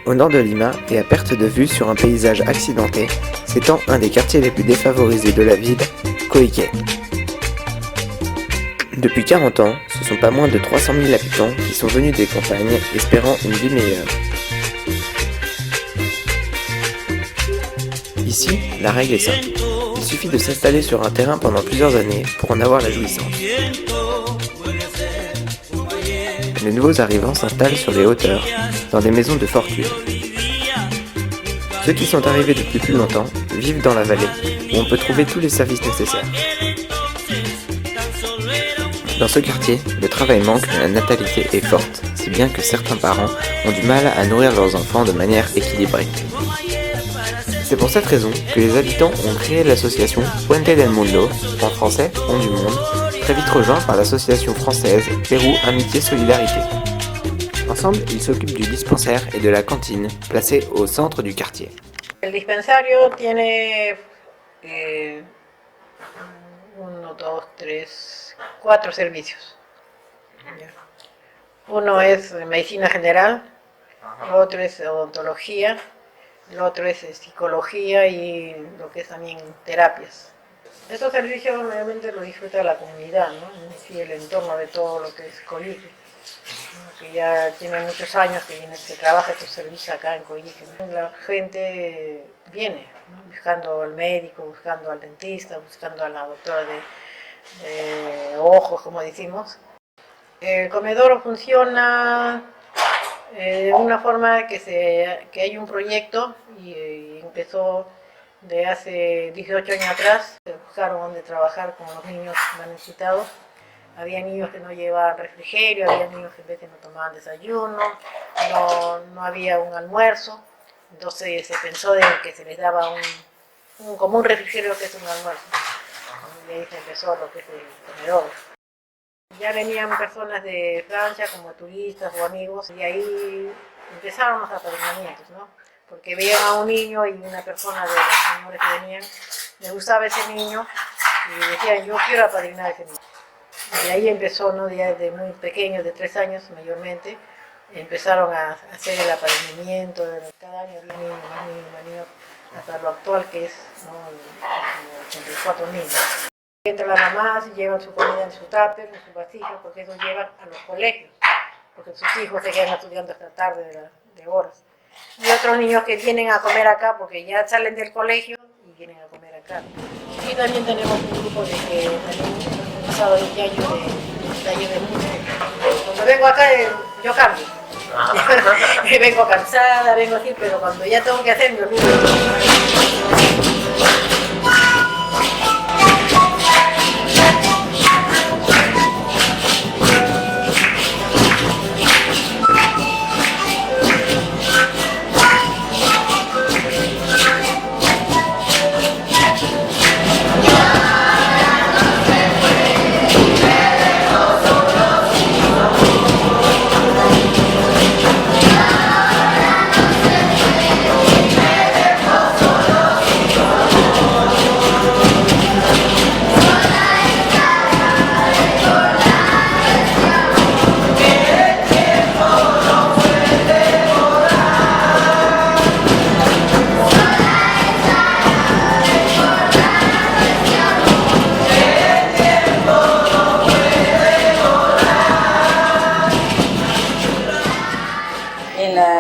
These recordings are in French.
Au nord de Lima et à perte de vue sur un paysage accidenté, s'étend un des quartiers les plus défavorisés de la ville, Coiqué. Depuis 40 ans, ce sont pas moins de 300 000 habitants qui sont venus des campagnes espérant une vie meilleure. Ici, la règle est simple. Il suffit de s'installer sur un terrain pendant plusieurs années pour en avoir la jouissance. Les nouveaux arrivants s'installent sur les hauteurs, dans des maisons de fortune. Ceux qui sont arrivés depuis plus longtemps vivent dans la vallée, où on peut trouver tous les services nécessaires. Dans ce quartier, le travail manque mais la natalité est forte, si bien que certains parents ont du mal à nourrir leurs enfants de manière équilibrée. C'est pour cette raison que les habitants ont créé l'association Puente del Mundo, en français Pont du Monde, très vite rejoint par l'association française Pérou Amitié Solidarité. Ensemble, ils s'occupent du dispensaire et de la cantine, placés au centre du quartier. El dispensario tiene 4 servicios. Uno es medicina general, el otro es odontología, el otro es psicología y lo que es también terapias. Estos servicios realmente lo disfruta la comunidad, ¿no? Sí, el entorno de todo lo que es Coyique, ¿no? Que ya tiene muchos años que trabaja estos servicios acá en Coyique, ¿no? La gente viene, ¿no? Buscando al médico, buscando al dentista, buscando a la doctora de ojos, como decimos. El comedor funciona de una forma que hay un proyecto y empezó de hace 18 años atrás. Buscaron dónde trabajar con los niños más necesitados. Había niños que no llevaban refrigerio, había niños que a veces no tomaban desayuno, no había un almuerzo. Entonces se pensó de que se les daba como un refrigerio que es un almuerzo. Y ahí se empezó lo que es el comedor. Ya venían personas de Francia como turistas o amigos y ahí empezaron los apadrinamientos, ¿no? Porque veían a un niño y una persona de los señores que venían, les gustaba ese niño y decían, yo quiero apadrinar a ese niño. Y ahí empezó, ¿no? Ya desde muy pequeños, de 3 años mayormente, empezaron a hacer el apadrinamiento. Cada año había más niños, hasta lo actual que es, ¿no? 84 niños. Entran las mamás y llevan su comida en su tupper, en su vasija, porque eso llevan a los colegios, porque sus hijos se quedan estudiando hasta tarde de horas. Y otros niños que vienen a comer acá porque ya salen del colegio y vienen a comer acá. Y también tenemos un grupo de que también un sábado de año de taller de música. Cuando vengo acá yo cambio. Vengo cansada, vengo así, pero cuando ya tengo que hacer me olvido.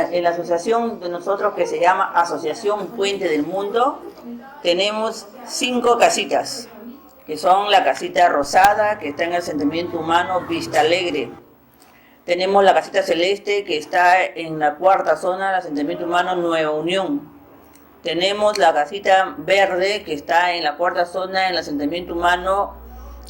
En la asociación de nosotros, que se llama Asociación Puente del Mundo, tenemos 5 casitas, que son la casita rosada, que está en el asentamiento humano Vista Alegre. Tenemos la casita celeste, que está en la 4ª zona del asentamiento humano Nueva Unión. Tenemos la casita verde, que está en la 4ª zona del asentamiento humano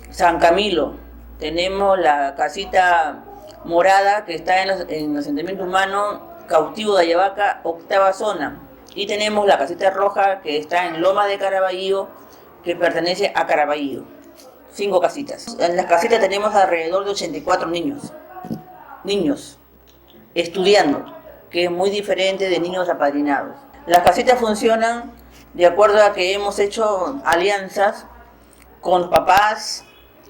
San Camilo. Tenemos la casita morada, que está en el asentamiento humano Cautivo de Ayabaca, 8ª zona. Y tenemos la casita roja, que está en Loma de Caraballo, que pertenece a Caraballo. 5 casitas. En las casitas tenemos alrededor de 84 niños estudiando, que es muy diferente de niños apadrinados. Las casitas funcionan de acuerdo a que hemos hecho alianzas con los papás,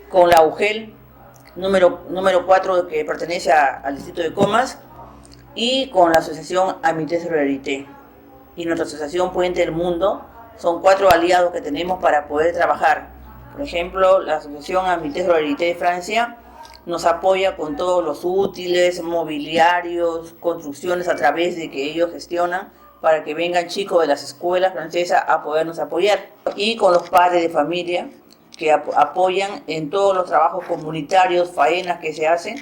con la UGEL, número 4, que pertenece al distrito de Comas, y con la asociación Amitié Solidarité y nuestra asociación Puente del Mundo. Son 4 aliados que tenemos para poder trabajar. Por ejemplo, la asociación Amitié Solidarité de Francia nos apoya con todos los útiles, mobiliarios, construcciones a través de que ellos gestionan para que vengan chicos de las escuelas francesas a podernos apoyar. Y con los padres de familia que apoyan en todos los trabajos comunitarios, faenas que se hacen.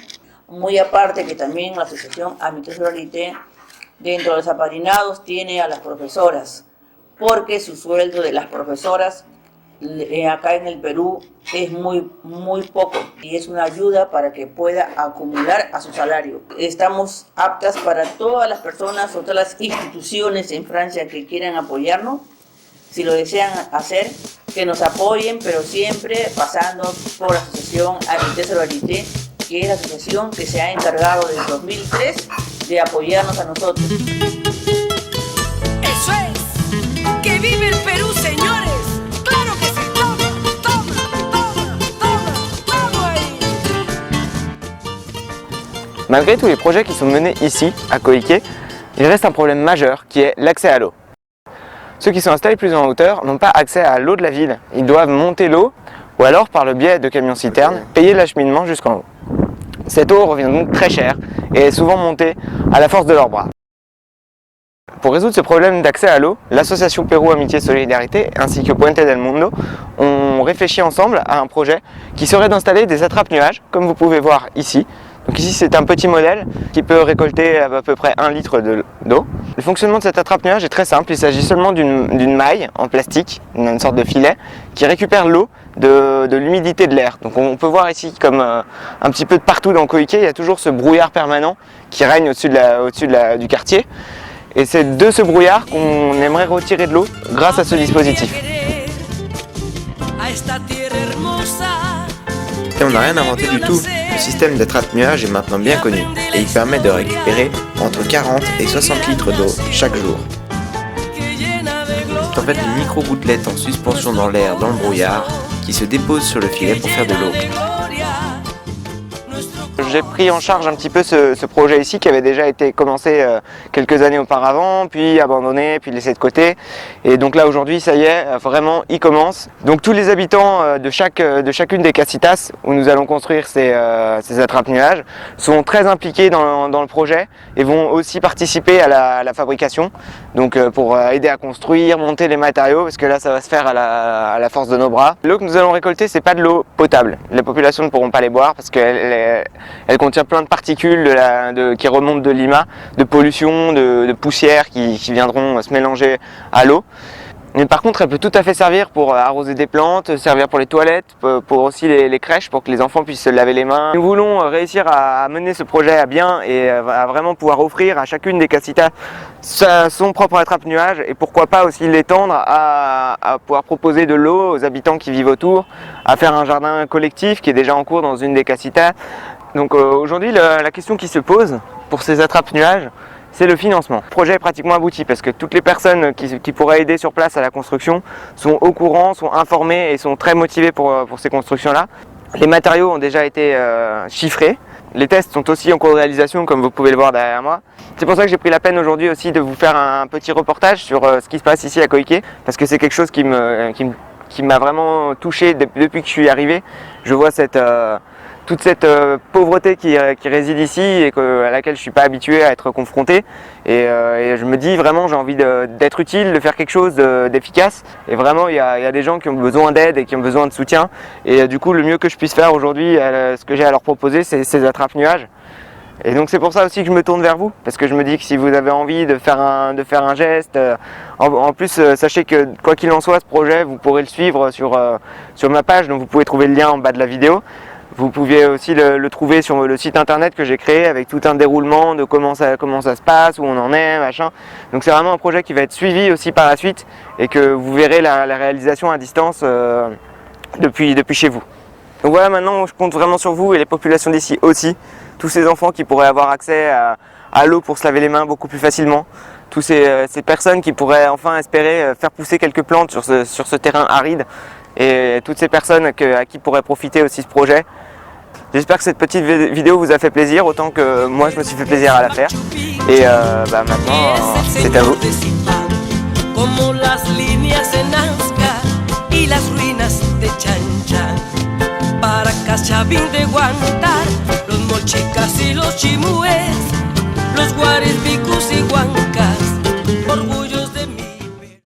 Muy aparte que también la asociación Amitié Solidarité dentro de los apadrinados tiene a las profesoras, porque su sueldo de las profesoras acá en el Perú es muy poco y es una ayuda para que pueda acumular a su salario. Estamos aptas para todas las personas o todas las instituciones en Francia que quieran apoyarnos, si lo desean hacer, que nos apoyen, pero siempre pasando por la asociación Amitié Solidarité, que es la asociación que se ha encargado desde 2003 de apoyarnos a nosotros. Eso es, que vive el Perú, señores. Claro que sí, toma ahí. Malgré tous les projets qui sont menés ici, à Koike, il reste un problème majeur qui est l'accès à l'eau. Ceux qui sont installés plus en hauteur n'ont pas accès à l'eau de la ville. Ils doivent monter l'eau ou alors, par le biais de camions-citernes, payer l'acheminement jusqu'en haut. Cette eau revient donc très cher et est souvent montée à la force de leurs bras. Pour résoudre ce problème d'accès à l'eau, l'association Pérou Amitié Solidarité ainsi que Puente del Mundo ont réfléchi ensemble à un projet qui serait d'installer des attrape-nuages, comme vous pouvez voir ici. Donc ici c'est un petit modèle qui peut récolter à peu près 1 litre d'eau. Le fonctionnement de cet attrape-nuage est très simple, il s'agit seulement d'une maille en plastique, une sorte de filet, qui récupère l'eau de l'humidité de l'air. Donc on peut voir ici comme un petit peu de partout dans Koike, il y a toujours ce brouillard permanent qui règne au-dessus du quartier. Et c'est de ce brouillard qu'on aimerait retirer de l'eau grâce à ce dispositif. Et on n'a rien inventé du tout. Le système d'attrape-nuages est maintenant bien connu et il permet de récupérer entre 40 et 60 litres d'eau chaque jour. C'est en fait une micro-gouttelette en suspension dans l'air dans le brouillard qui se dépose sur le filet pour faire de l'eau. J'ai pris en charge un petit peu ce projet ici qui avait déjà été commencé quelques années auparavant, puis abandonné, puis laissé de côté. Et donc là aujourd'hui, ça y est, vraiment, il commence. Donc tous les habitants de chacune des casitas où nous allons construire ces attrape-nuages sont très impliqués dans le projet et vont aussi participer à la fabrication. Donc pour aider à construire, monter les matériaux, parce que là ça va se faire à la force de nos bras. L'eau que nous allons récolter, c'est pas de l'eau potable. Les populations ne pourront pas les boire parce qu'elle contient plein de particules qui remontent de Lima, de pollution, de poussière qui viendront se mélanger à l'eau. Mais par contre, elle peut tout à fait servir pour arroser des plantes, servir pour les toilettes, pour aussi les crèches, pour que les enfants puissent se laver les mains. Nous voulons réussir à mener ce projet à bien et à vraiment pouvoir offrir à chacune des casitas son propre attrape-nuage et pourquoi pas aussi l'étendre à pouvoir proposer de l'eau aux habitants qui vivent autour, à faire un jardin collectif qui est déjà en cours dans une des casitas. Donc aujourd'hui, la question qui se pose pour ces attrape-nuages, c'est le financement. Le projet est pratiquement abouti parce que toutes les personnes qui pourraient aider sur place à la construction sont au courant, sont informées et sont très motivées pour ces constructions-là. Les matériaux ont déjà été chiffrés. Les tests sont aussi en cours de réalisation comme vous pouvez le voir derrière moi. C'est pour ça que j'ai pris la peine aujourd'hui aussi de vous faire un petit reportage sur ce qui se passe ici à Koike parce que c'est quelque chose qui m'a vraiment touché depuis que je suis arrivé. Je vois toute cette pauvreté qui réside ici et à laquelle je ne suis pas habitué à être confronté. Et je me dis vraiment j'ai envie d'être utile, de faire quelque chose d'efficace. Et vraiment il y a des gens qui ont besoin d'aide et qui ont besoin de soutien. Et du coup le mieux que je puisse faire aujourd'hui, ce que j'ai à leur proposer, c'est ces attrape-nuages. Et donc c'est pour ça aussi que je me tourne vers vous, parce que je me dis que si vous avez envie de faire un geste, en plus sachez que quoi qu'il en soit, ce projet vous pourrez le suivre sur ma page, donc vous pouvez trouver le lien en bas de la vidéo. Vous pouvez aussi le trouver sur le site internet que j'ai créé avec tout un déroulement de comment ça se passe, où on en est, machin. Donc c'est vraiment un projet qui va être suivi aussi par la suite et que vous verrez la réalisation à distance depuis chez vous. Donc voilà, maintenant je compte vraiment sur vous et les populations d'ici aussi. Tous ces enfants qui pourraient avoir accès à l'eau pour se laver les mains beaucoup plus facilement. Tous ces personnes qui pourraient enfin espérer faire pousser quelques plantes sur ce terrain aride. Et toutes ces personnes à qui pourrait profiter aussi ce projet. J'espère que cette petite vidéo vous a fait plaisir autant que moi je me suis fait plaisir à la faire. Et maintenant, c'est à vous. Como las líneas de Nazca y las ruinas de Chanchan, para Cachavín de Guantar, los mochicas y los chimúes.